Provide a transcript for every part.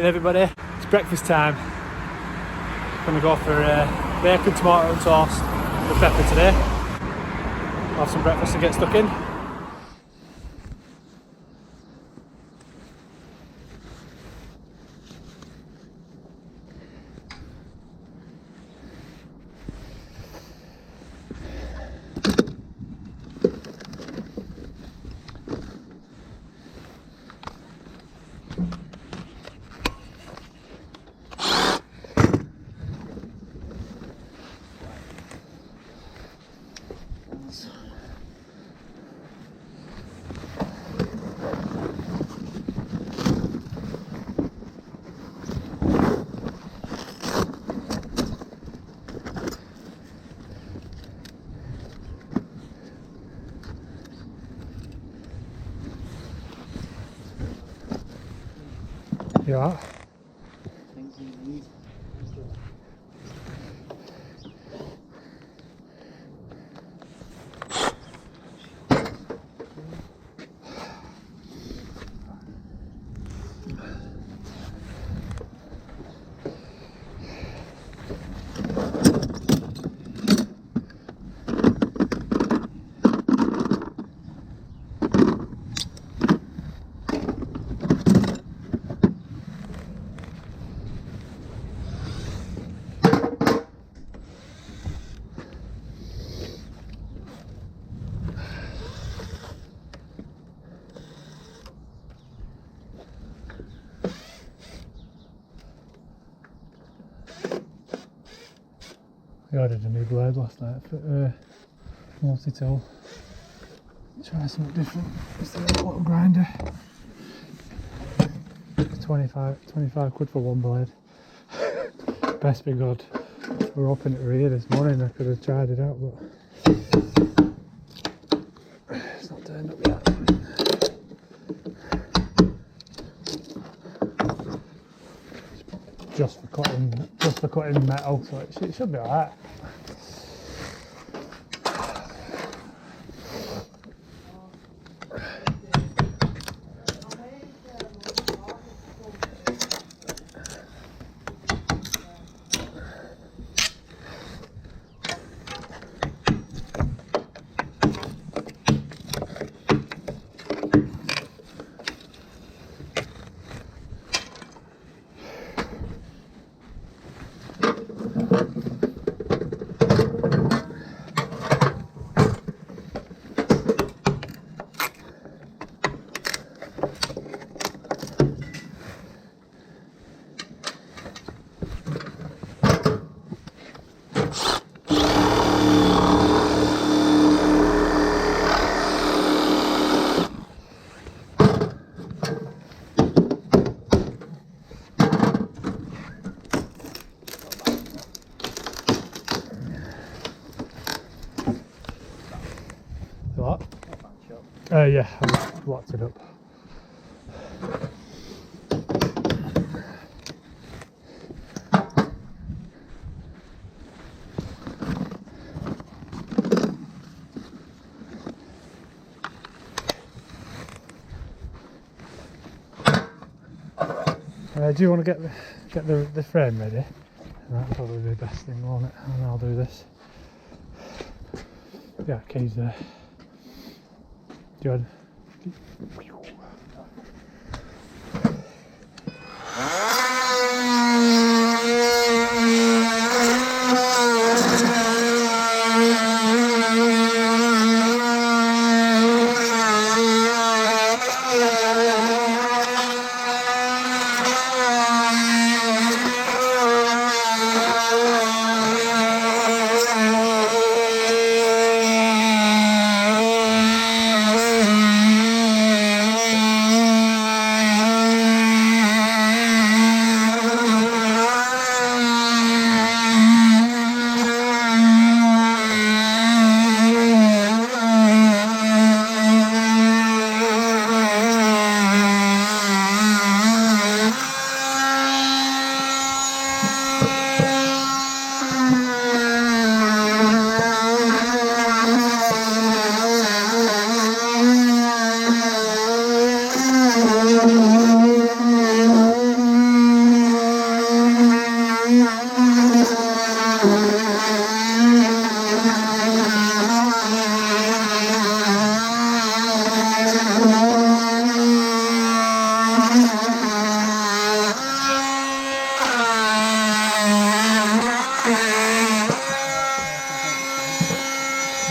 morning everybody, it's breakfast time. Gonna go for bacon, tomato and toast with pepper today. Have some breakfast and get stuck in. You alright? I ordered a new blade last night for multi-tool. Try something different. It's a little grinder. 25 quid for one blade. Best be good. We're hoping it were here this morning. I could have tried it out, but it's not turned up yet. Just for cutting metal, so it should be alright. What? Yeah, I've locked it up. Do you want to get the frame ready? That'll probably be the best thing, won't it? And I'll do this. Yeah, keys there. Do you want?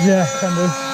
Yeah, can do.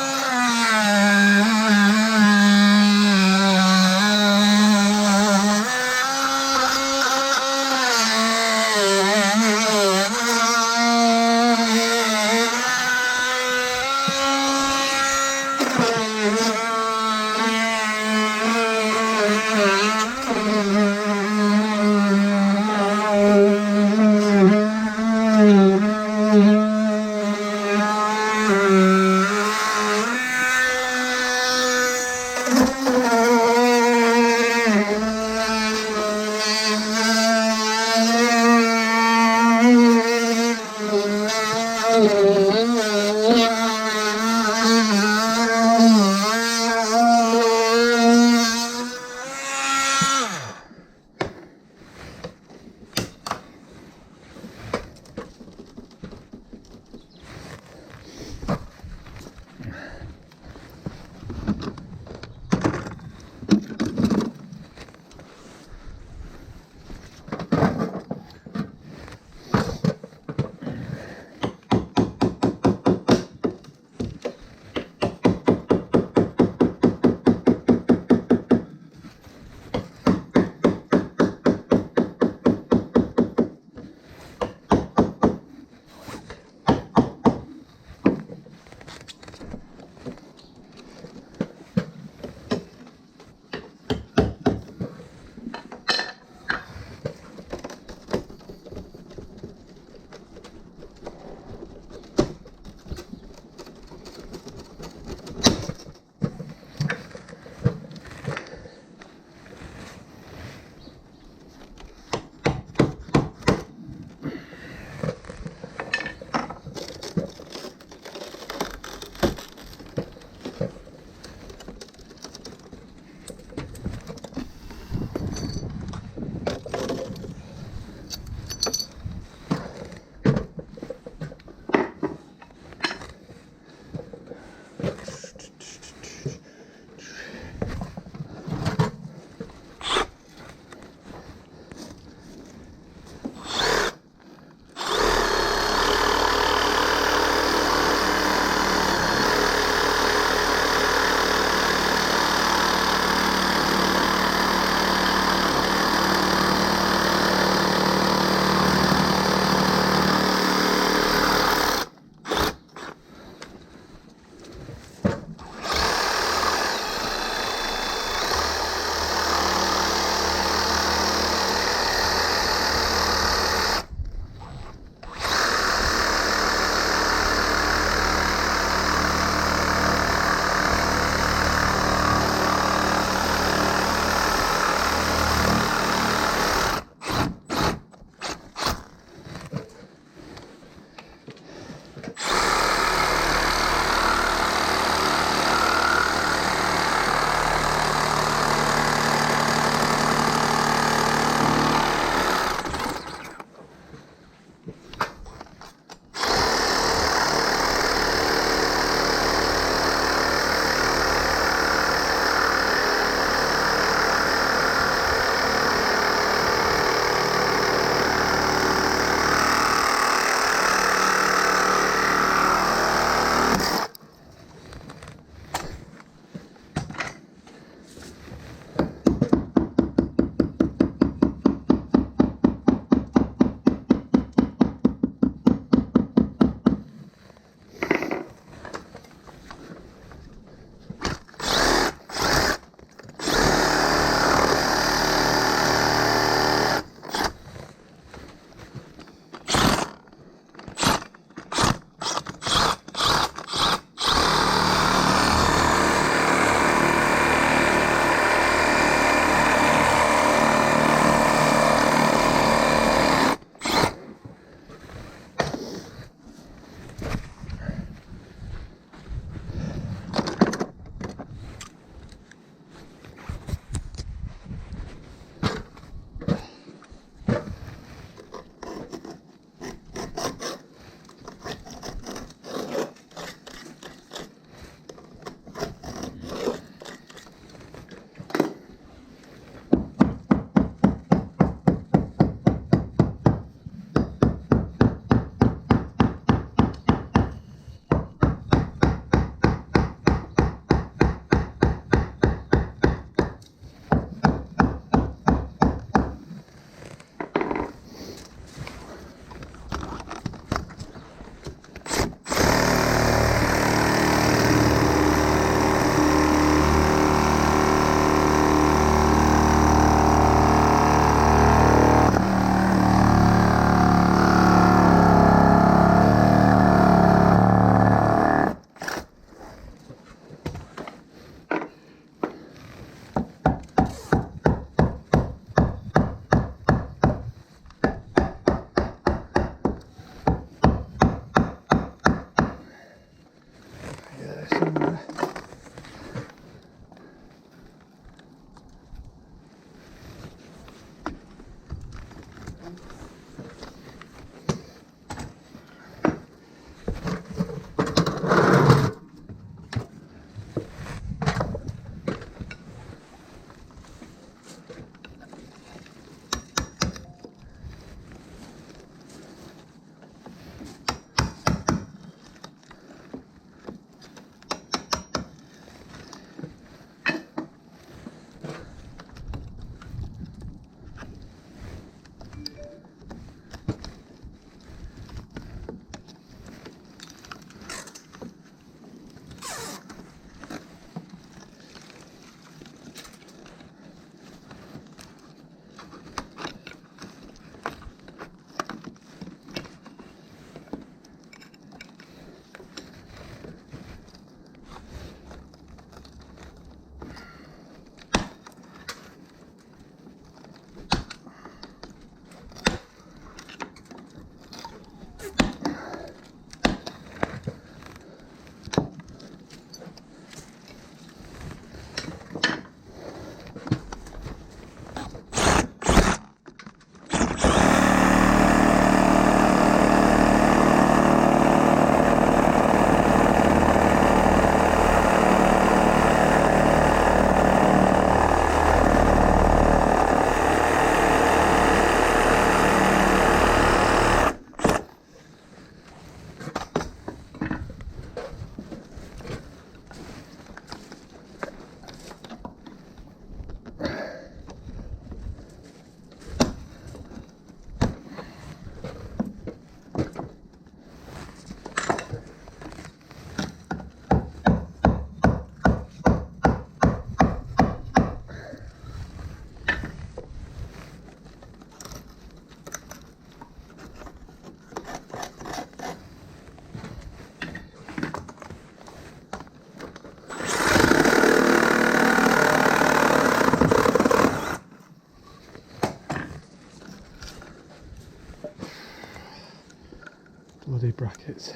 bloody brackets.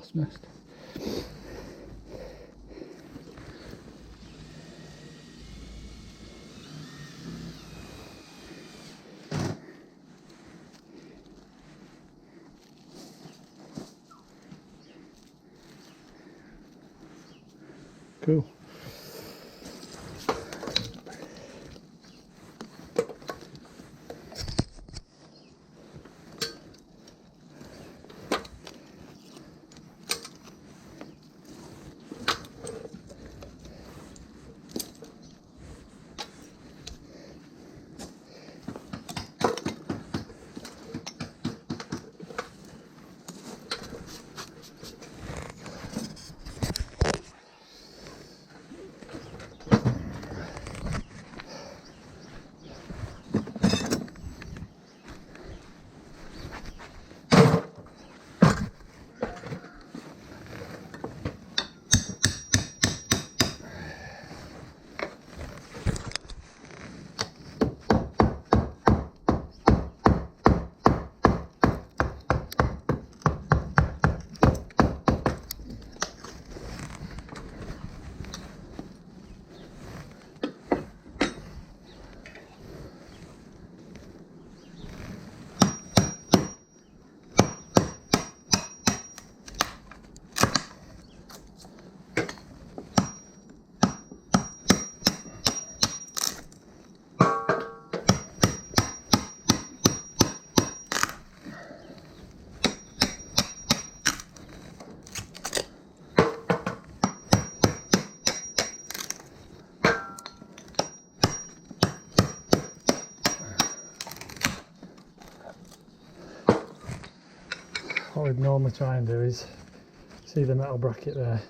wasp nest. Cool. What we'd normally try and do is, see the metal bracket there,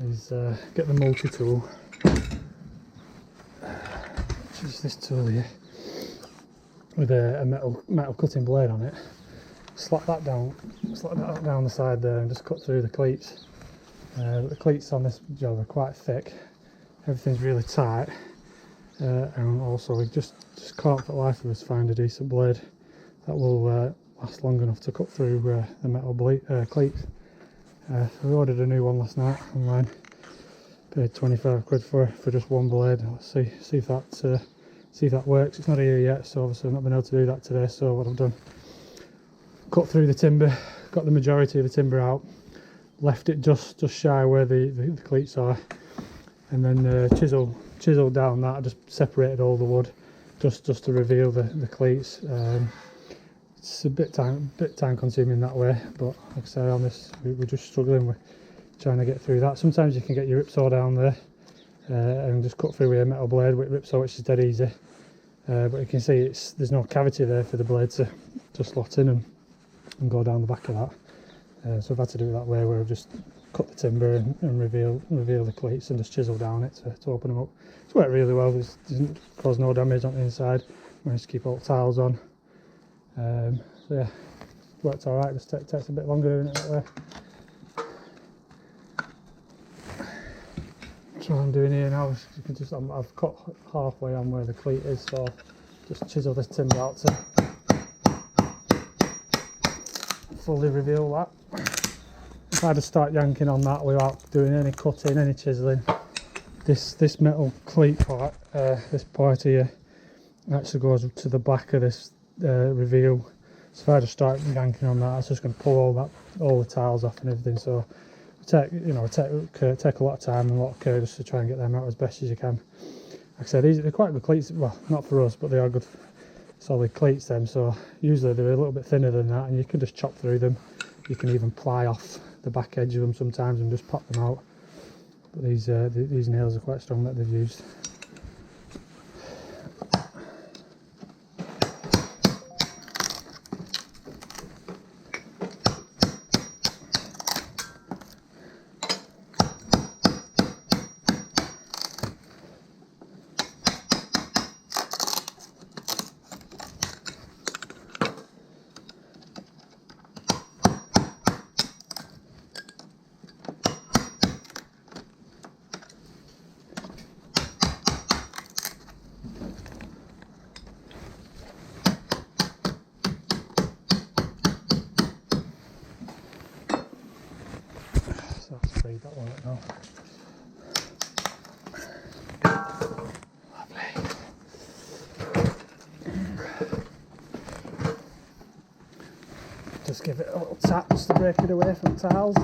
is get the multi-tool, which is this tool here, with a metal cutting blade on it. Slap that down the side there and just cut through the cleats. The cleats on this job are quite thick, everything's really tight, and also we just can't for the life of us find a decent blade that will last long enough to cut through the metal cleats. So we ordered a new one last night online, paid 25 quid for just one blade. Let's see if that works. It's not here yet, so obviously I've not been able to do that today. So what I've done, cut through the timber, got the majority of the timber out, left it just shy where the cleats are, and then chiseled down that. I just separated all the wood just to reveal the cleats. It's a bit time consuming that way, but like I say, on this we're just struggling with trying to get through that. Sometimes you can get your ripsaw down there and just cut through with a metal blade with ripsaw, which is dead easy, but you can see there's no cavity there for the blade to slot in and go down the back of that. So I've had to do it that way, where I've just cut the timber and reveal the cleats and just chisel down it to open them up. It's worked really well. It didn't cause no damage on the inside. Managed to keep all the tiles on. So yeah, worked alright. Just takes a bit longer doing it that way. That's what I'm doing here now. You can just, I've cut halfway on where the cleat is, so just chisel this timber out to fully reveal that. If I just start yanking on that without doing any cutting, any chiselling, this metal cleat part, this part here, actually goes to the back of this reveal. So if I just start yanking on that, it's just going to pull all the tiles off and everything. So take a lot of time and a lot of care just to try and get them out as best as you can. Like I said, they're quite good cleats. Well, not for us, but they are good solid cleats them. So usually they're a little bit thinner than that, and you can just chop through them. You can even ply off the back edge of them sometimes and just pop them out. But these nails are quite strong that they've used. go. Lovely. Just give it a little tap just to break it away from the tiles.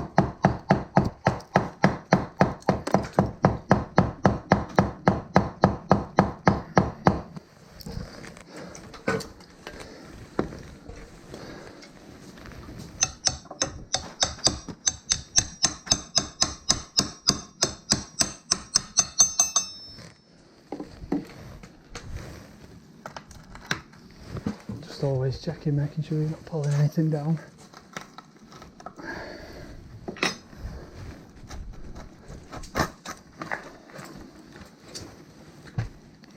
Just always checking, making sure you're not pulling anything down.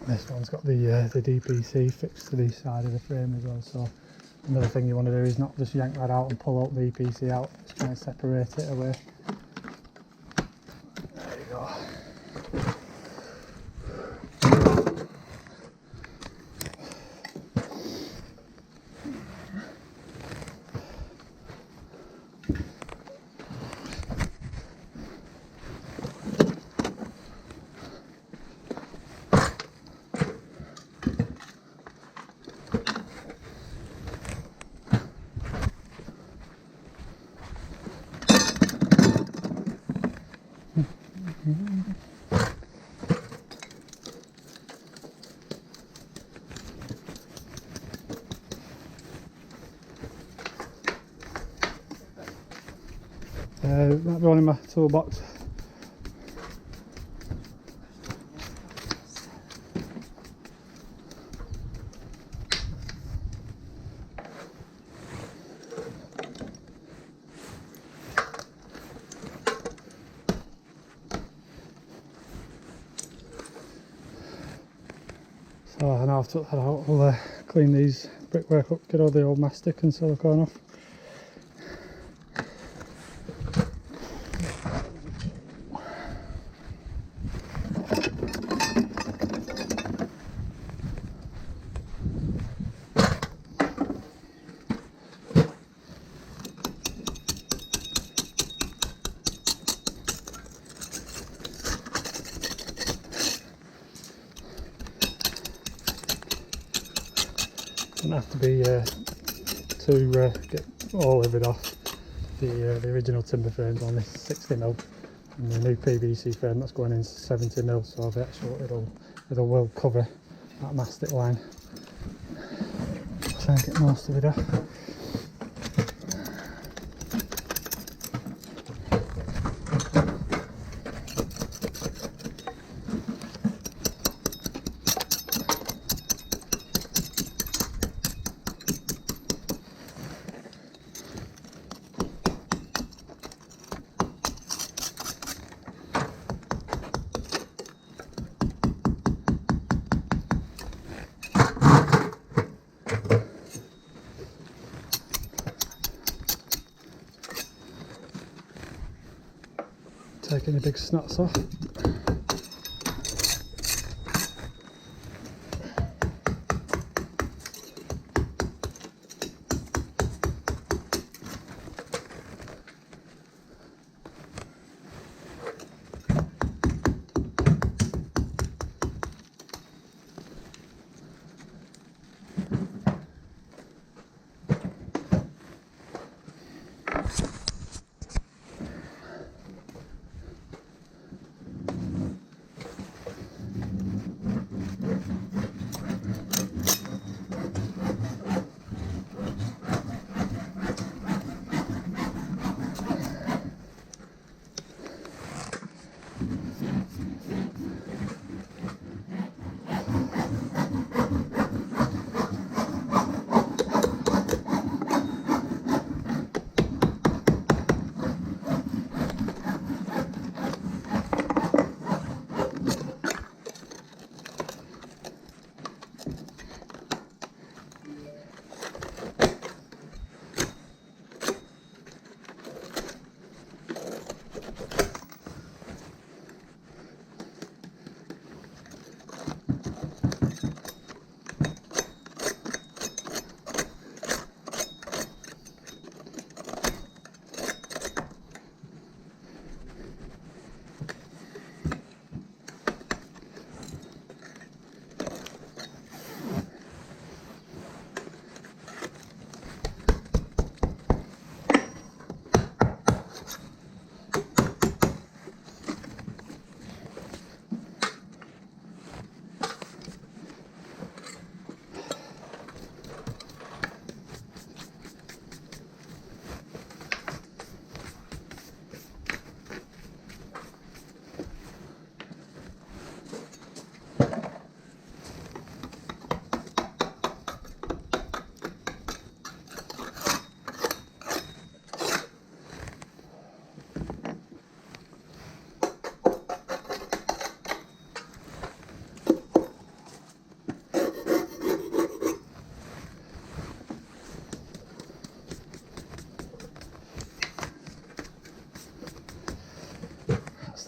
This one's got the DPC fixed to the side of the frame as well, so another thing you want to do is not just yank that out and pull out the DPC out, just try and separate it away. There you go. Might be one in my toolbox. So now I've took that out, I'll clean these brickwork up, get all the old mastic and silicone off. Doesn't have to be to get all of it off. The original timber frame's on this 60mm, and the new PVC frame that's going in 70mm, so the actual it'll well cover that mastic line. Try and get most of it off. Taking the big snots off.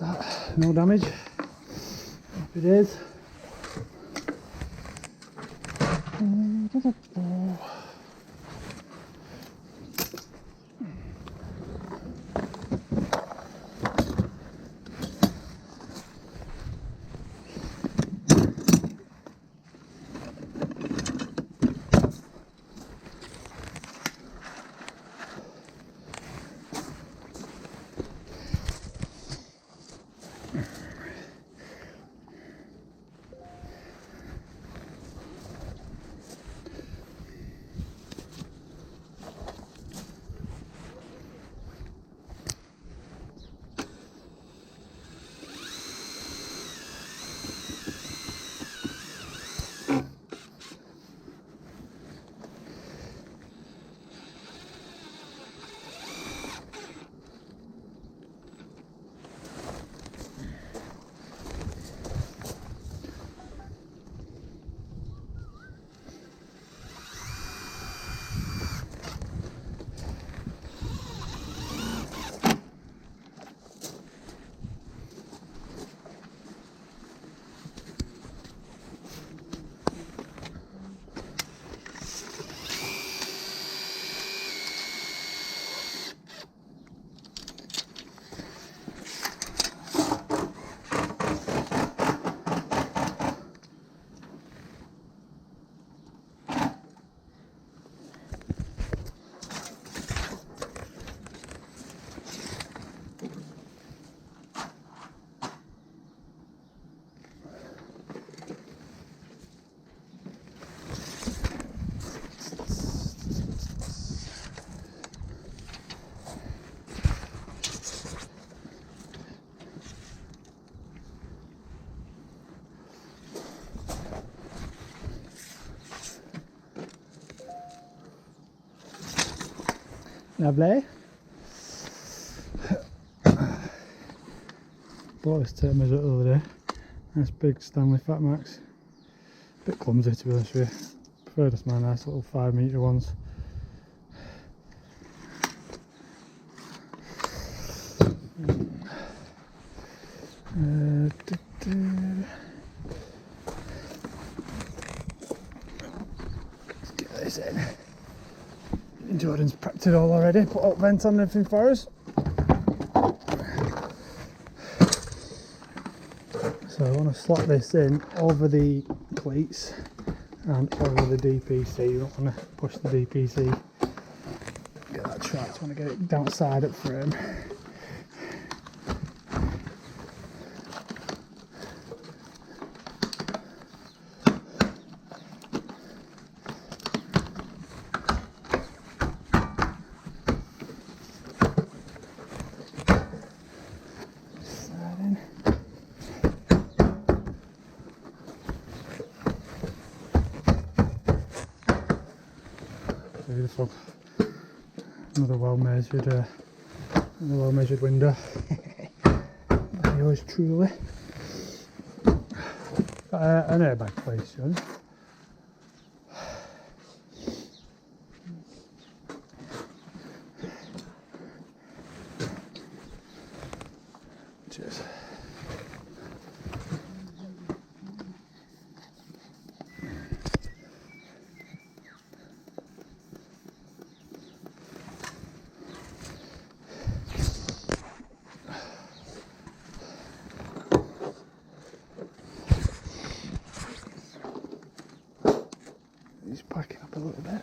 that? No damage? If it is. Lovely. Bought this tape measure the other day. Nice big Stanley Fat Max. Bit clumsy to be honest with you. Prefer just my nice little 5 metre ones. Let's get this in. Jordan's prepped it all already, put up vent on and everything for us. So I want to slot this in over the cleats and over the DPC. You don't want to push the DPC. Get that trapped, I want to get it downside up frame. Beautiful. Another well measured window. By yours truly. An airbag place, John. Cheers. He's packing up a little bit.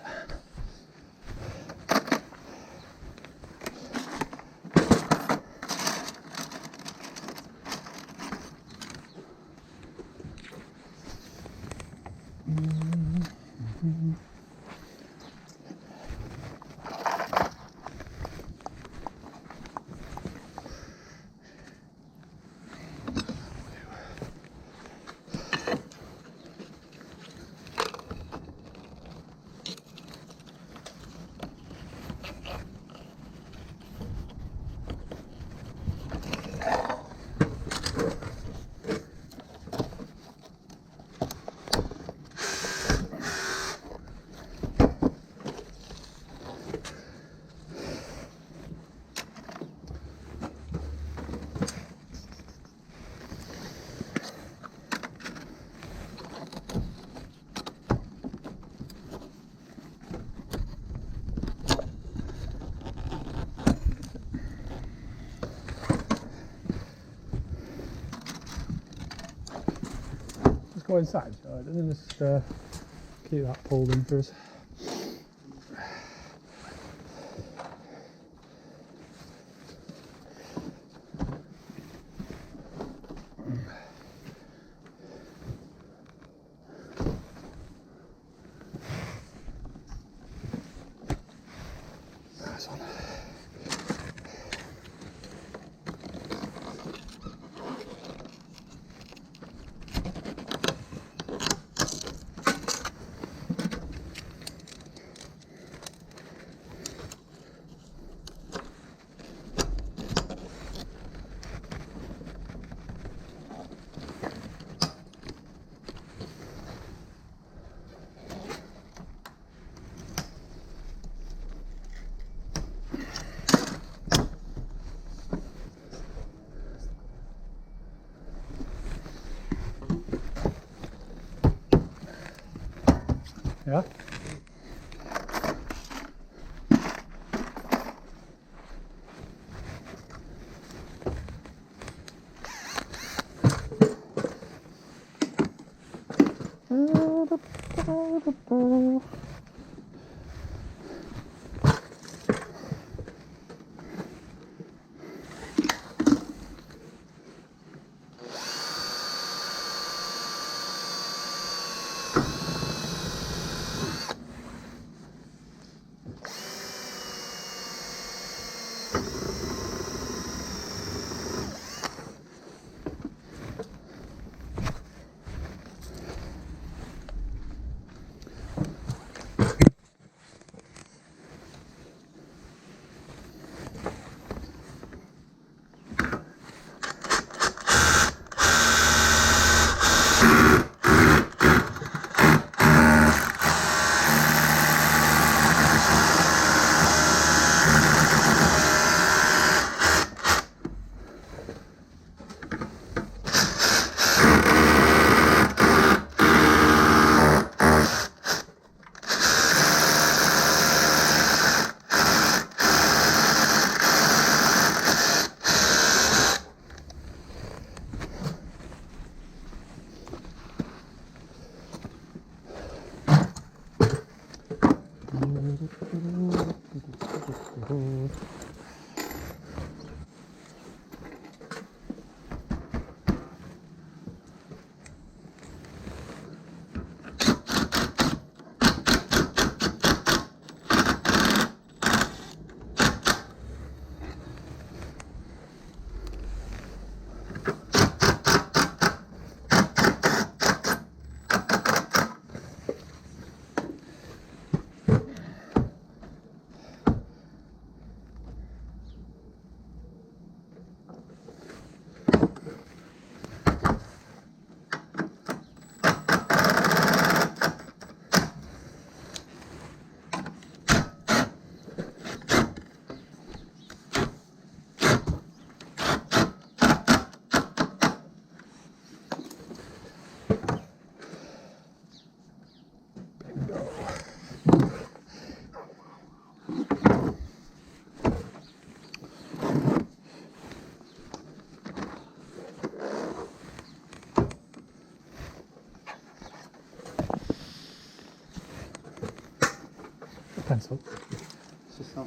go inside, and then just keep that pulled in for us. Nice one. Yeah? Pencil. C'est ça.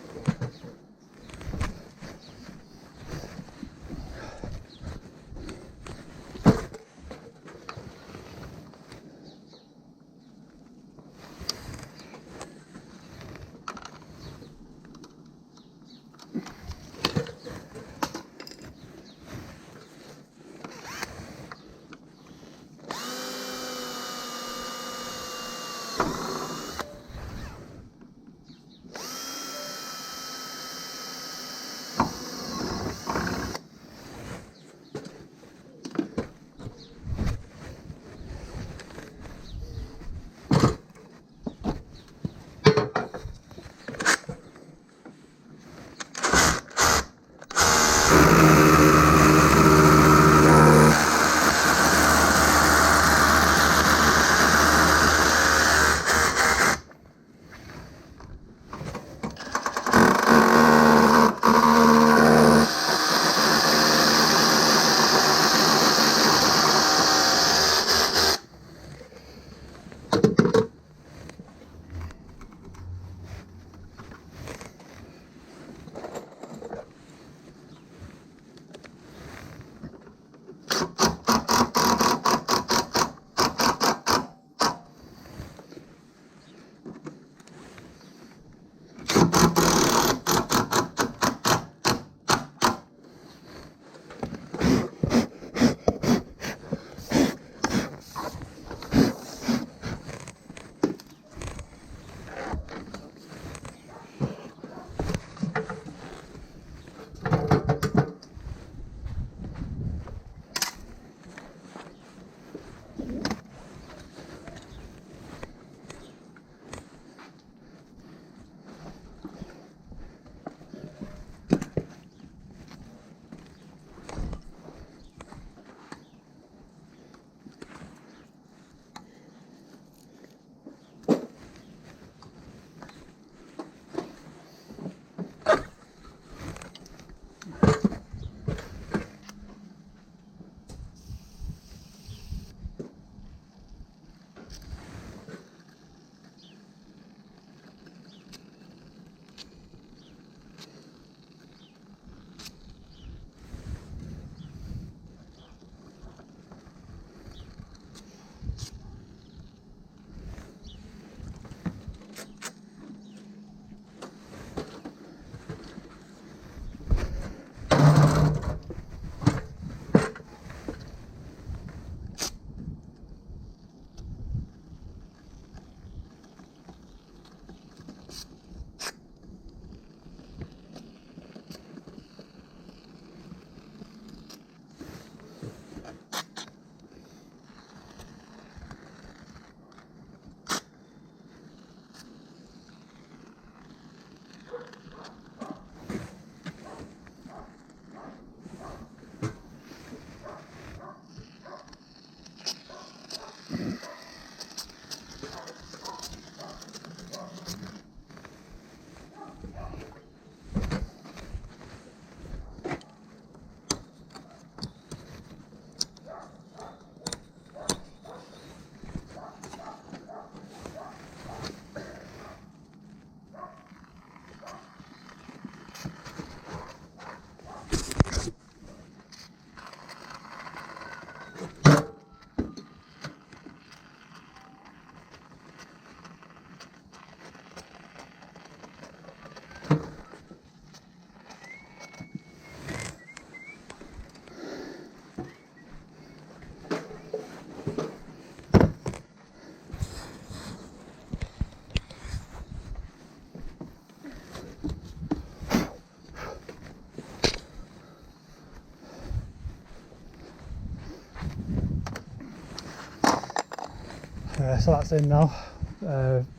So that's in now.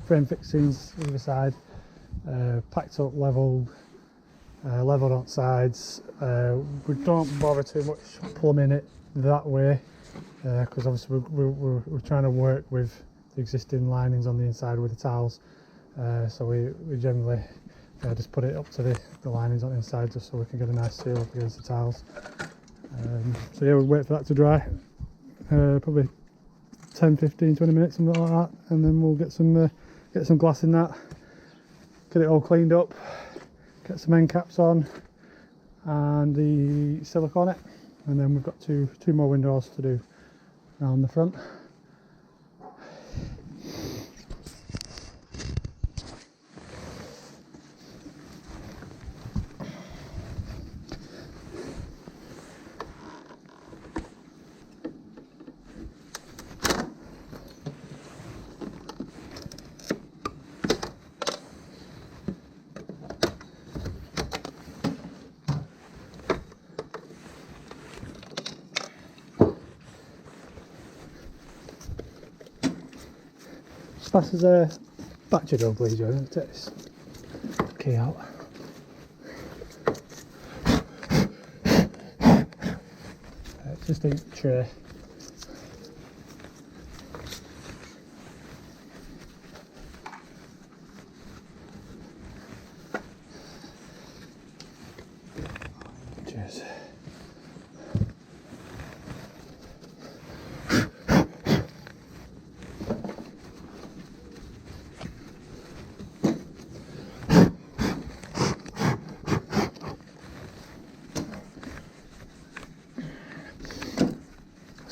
Frame fixings either side, packed up, levelled on sides. We don't bother too much plumbing it that way because obviously we're trying to work with the existing linings on the inside with the tiles. So we generally just put it up to the linings on the inside just so we can get a nice seal up against the tiles. So yeah, we'll wait for that to dry. Probably 10, 15, 20 minutes, something like that, and then we'll get some glass in that, get it all cleaned up, get some end caps on and the silicone it, and then we've got two more windows to do around the front. Passes a battery door, please, Joe. Take this key out. It's just a tray. Cheers.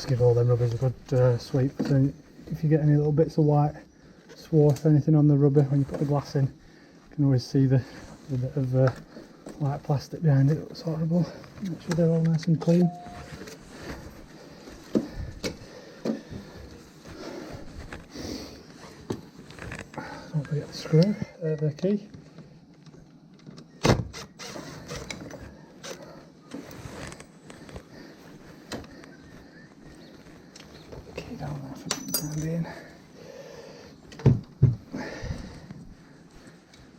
Give all them rubbers a good sweep. So if you get any little bits of white swarf, anything on the rubber when you put the glass in, you can always see the bit of white plastic behind it. It looks horrible. Make sure they're all nice and clean. Don't forget the screw, the key. Down there for the time being.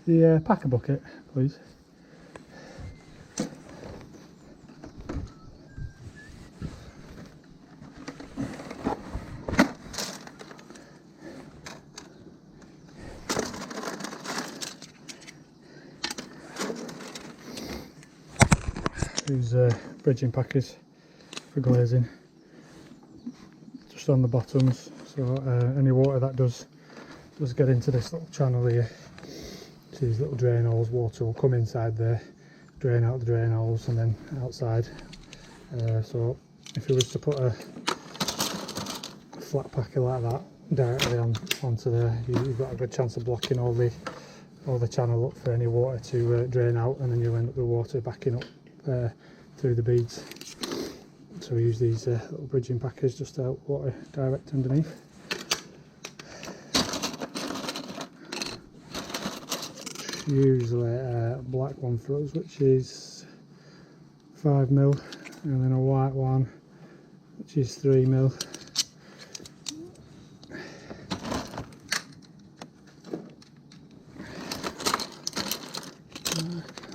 The packer bucket, please. These bridging packers for glazing. Just on the bottoms, so any water that does get into this little channel here. See these little drain holes, water will come inside there, drain out the drain holes and then outside. So if you was to put a flat packer like that directly onto there, you've got a good chance of blocking all the channel up for any water to drain out, and then you'll end up with water backing up through the beads. So we use these little bridging packers just to help water direct underneath. Usually a black one for us, which is 5mm, and then a white one which is 3mm.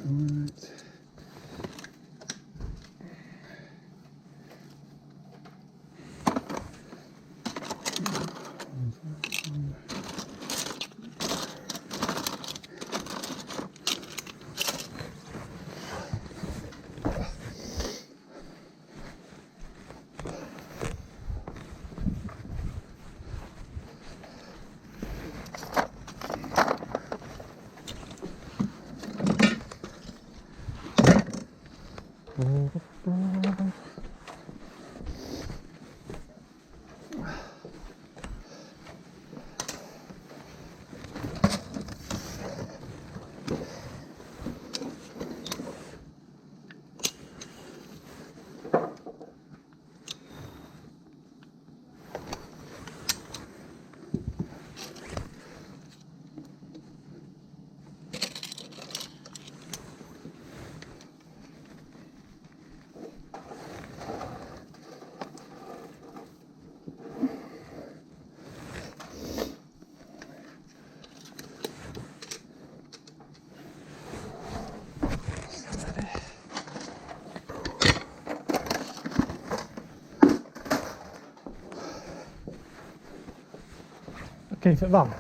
Right. Okay, for van.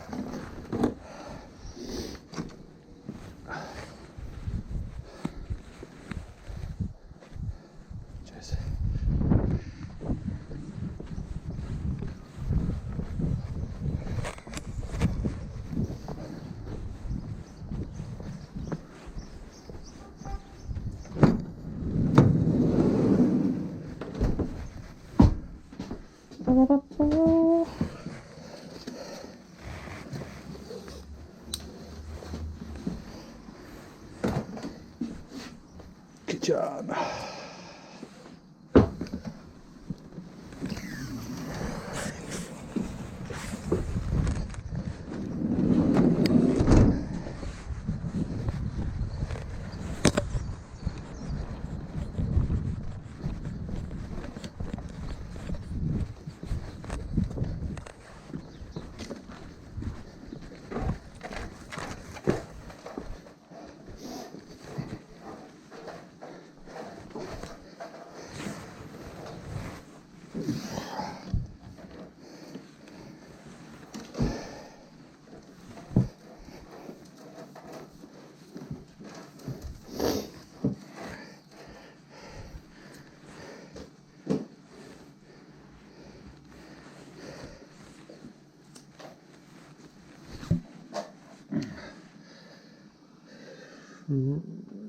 Cheers. Kitchen.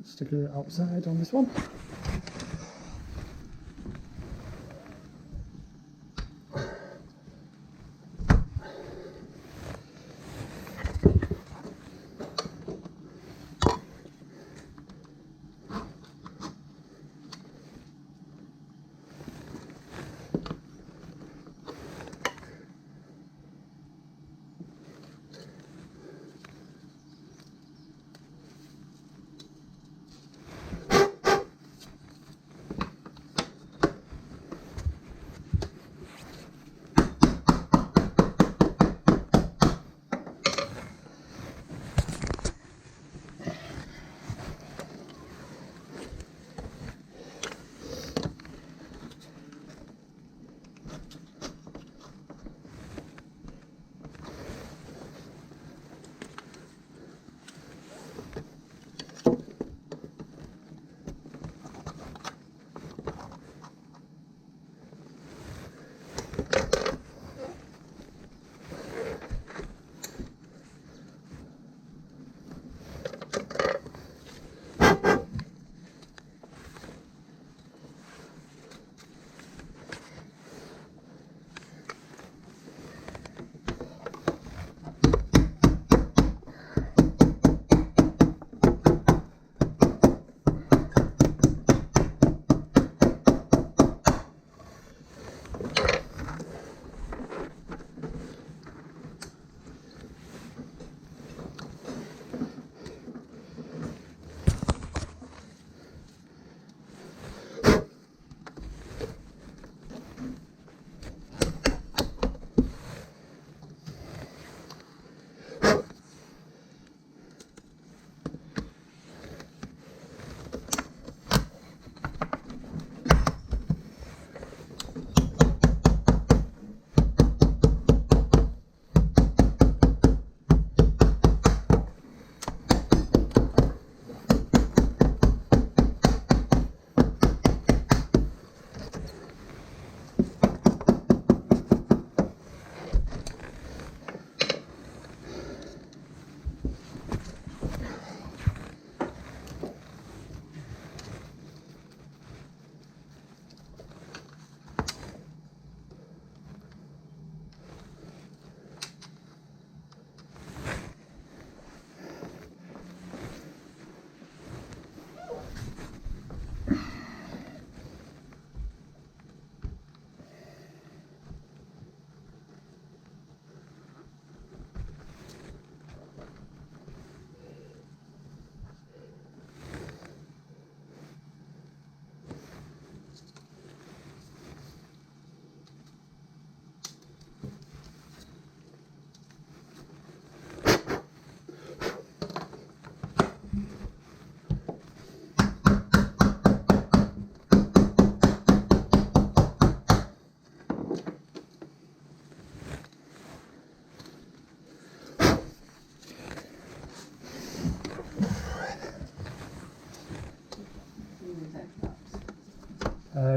Stick it outside on this one.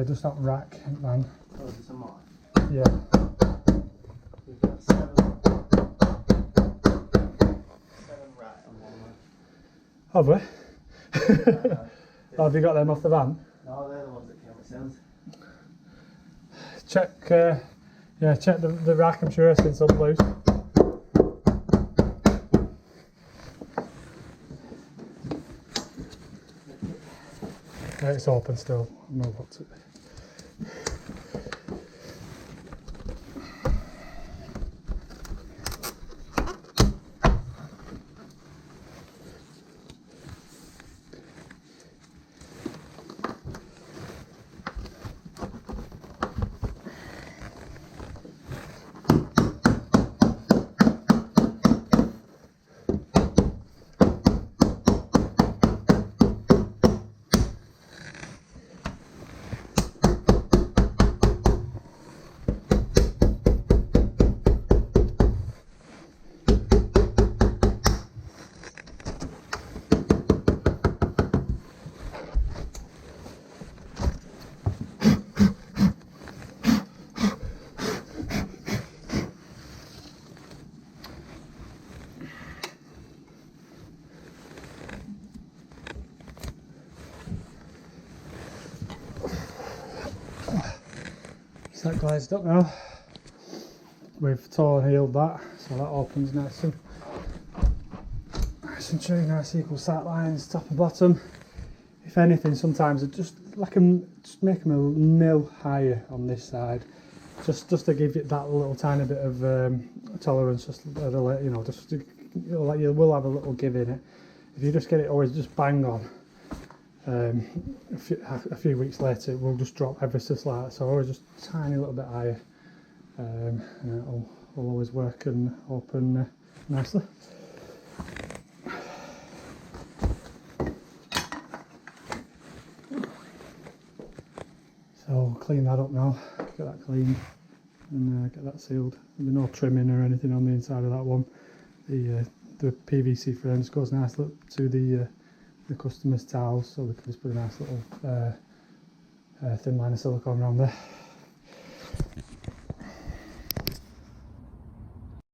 Just that rack, man. Oh, there's some more. Yeah. We've got 7 right on one man. Have we? Oh, have you got them off the van? No, they're the ones that came with sounds. Check, yeah, check the rack. I'm sure it's been some loose. Yeah, it's open still. No what's it. It's that glazed up now. We've torn healed that, so that opens nice and true, nice equal sight lines, top and bottom. If anything, sometimes it just make them a mil higher on this side, just to give it that little tiny bit of tolerance. Just you know, just to, like you will have a little give in it. If you just get it always just bang on. A few weeks later it will just drop ever so slightly, so always just a tiny little bit higher, and it'll always work and open nicely. So clean that up now, get that cleaned and get that sealed. There'll be no trimming or anything on the inside of that one. The PVC frame just goes nice to the customer's towels, so we can just put a nice little thin line of silicone around there.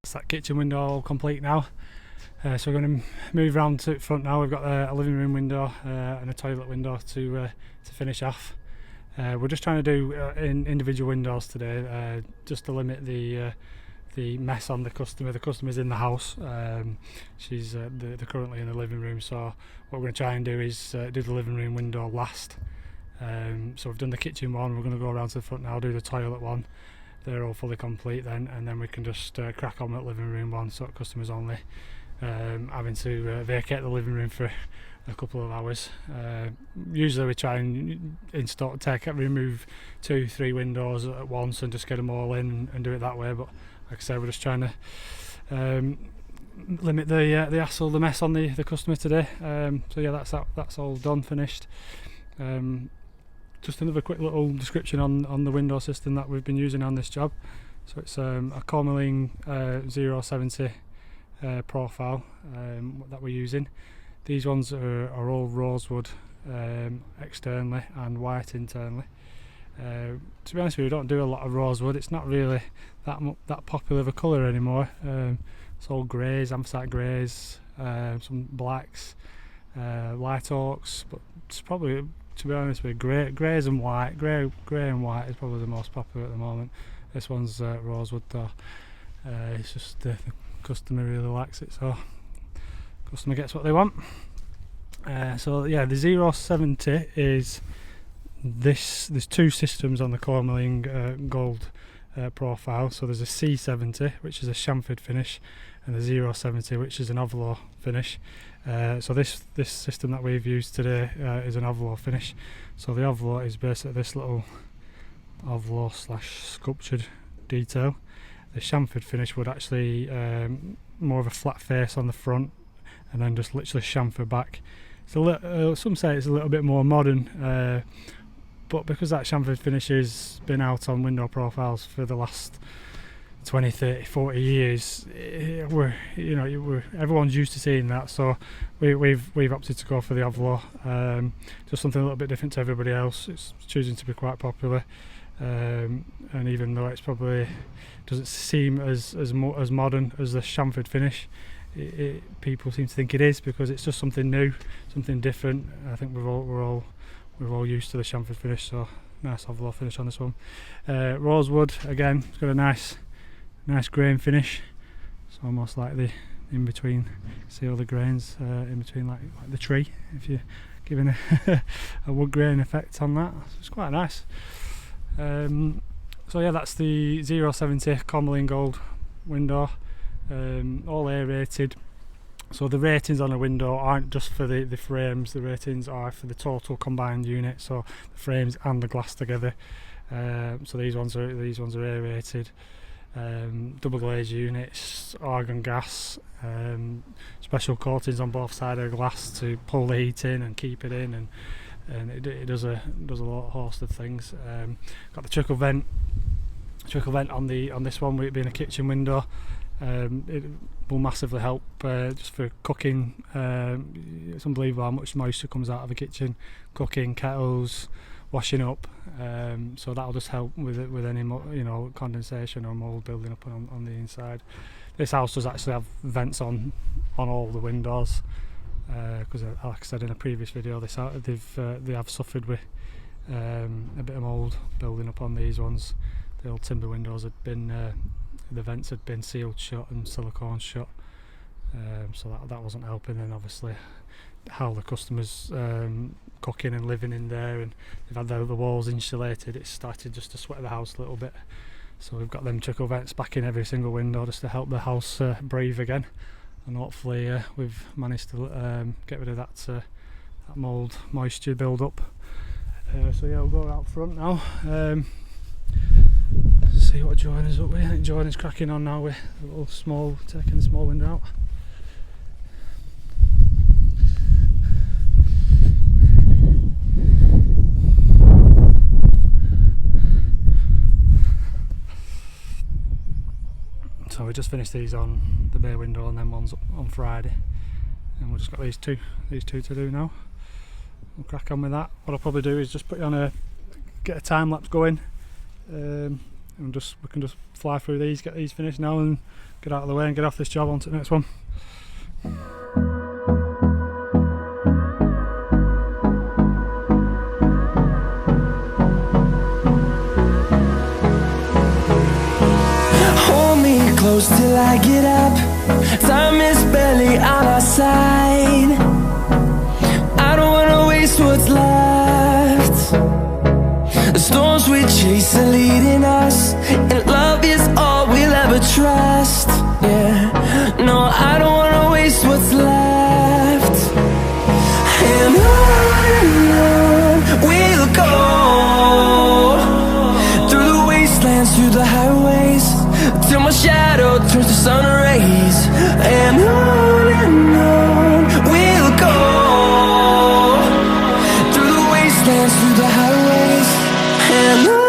That's that kitchen window all complete now. So we're going to move around to the front now. We've got a living room window and a toilet window to finish off. We're just trying to do individual windows today, just to limit the mess on the customer. The customer's in the house. She's they're currently in the living room, so what we're going to try and do is do the living room window last. So we've done the kitchen one, we're going to go around to the front now, do the toilet one. They're all fully complete then, and then we can just crack on with the living room one, so customers only having to vacate the living room for a couple of hours. Usually we try and remove 2-3 windows at once and just get them all in and do it that way, but like I said, we're just trying to limit the hassle, the mess on the customer today. So yeah, that's all done, finished. Just another quick little description on the window system that we've been using on this job. So it's a Cormeling 070 profile that we're using. These ones are all rosewood externally and white internally. To be honest with you, we don't do a lot of rosewood. It's not really that popular of a colour anymore. It's all greys, anthracite greys, some blacks, light oaks, but it's probably, to be honest with you, greys and white. Grey and white is probably the most popular at the moment. This one's rosewood though. It's just the customer really likes it, so customer gets what they want. So yeah, the 070 is this. There's two systems on the Cormeling gold profile. So there's a C70, which is a chamfered finish, and the 070, which is an Ovolo finish. So this system that we've used today is an Ovolo finish. So the Ovolo is basically this little Ovolo / sculptured detail. The chamfered finish would actually more of a flat face on the front, and then just literally chamfer back. It's some say it's a little bit more modern, but because that chamfered finish has been out on window profiles for the last 20, 30, 40 years, everyone's used to seeing that, so we've opted to go for the Avlo, just something a little bit different to everybody else. It's choosing to be quite popular, and even though it's probably doesn't seem as modern as the chamfered finish, people seem to think it is, because it's just something new, something different. I think we're all used to the chamfered finish, so nice Avlo finish on this one. Rosewood again, it's got a nice grain finish. It's almost like the in between. See all the grains in between, like the tree. If you're giving a wood grain effect on that, it's quite nice. So yeah, that's the 070 Cormeline Gold window, all A rated. So the ratings on a window aren't just for the frames, the ratings are for the total combined unit, so the frames and the glass together. So these ones are A rated. Double glazed units, argon gas, special coatings on both sides of the glass to pull the heat in and keep it in, and it does a host of things. Got the trickle vent on this one, with it being a kitchen window. It will massively help just for cooking. It's unbelievable how much moisture comes out of a kitchen, cooking, kettles, washing up. So that'll just help with any condensation or mold building up on the inside. This house does actually have vents on all the windows, because like I said in a previous video, they have suffered with a bit of mold building up on these ones. The old timber windows had been the vents had been sealed shut and silicone shut, so that wasn't helping. And obviously how the customers cooking and living in there, and they've had the walls insulated, it's started just to sweat the house a little bit. So we've got them trickle vents back in every single window just to help the house breathe again, and hopefully we've managed to get rid of that mould moisture build up. So yeah, we'll go out front now, see what Jordan's up with. I think Jordan's cracking on now with a little taking the small window out. So we just finished these on the bay window, and then one's on Friday, and we've just got these two to do now. We'll crack on with that. What I'll probably do is just put you on get a time lapse going, and we can just fly through these, get these finished now, and get out of the way and get off this job onto the next one. Close till I get up, time is barely on our side. I don't wanna waste what's left. The storms we chase are leading us, and love is all we'll ever trust. Yeah, no, I don't wanna waste what's left. And on we'll go, through the wastelands, through the highways, till my shadow turns to sun rays. And on we'll go, through the wastelands, through the highways, and on we'll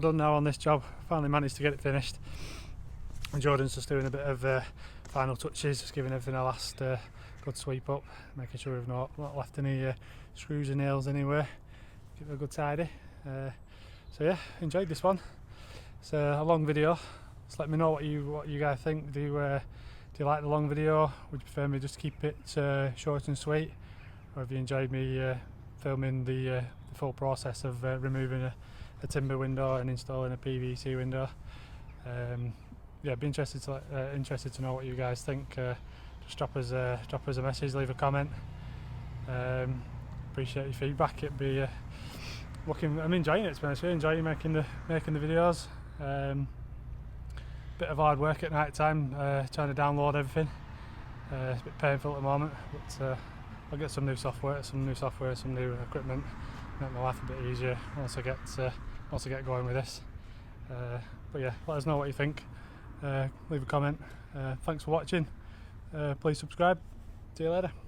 done now on this job. Finally managed to get it finished. And Jordan's just doing a bit of final touches, just giving everything a last good sweep up, making sure we've not left any screws and nails anywhere. Give it a good tidy. So yeah, enjoyed this one. It's a long video. Just let me know what you guys think. Do you like the long video? Would you prefer me just keep it short and sweet, or have you enjoyed me filming the full process of removing a timber window and installing a PVC window? Yeah, be interested to know what you guys think. Just drop us a message, leave a comment. Appreciate your feedback. It'd be I'm enjoying it, to be honest with you. Enjoying making the videos. Bit of hard work at night time, trying to download everything. It's a bit painful at the moment, but I'll get some new software, some new equipment, make my life a bit easier once I get going with this. But yeah, let us know what you think. Leave a comment. Thanks for watching. Please subscribe. See you later.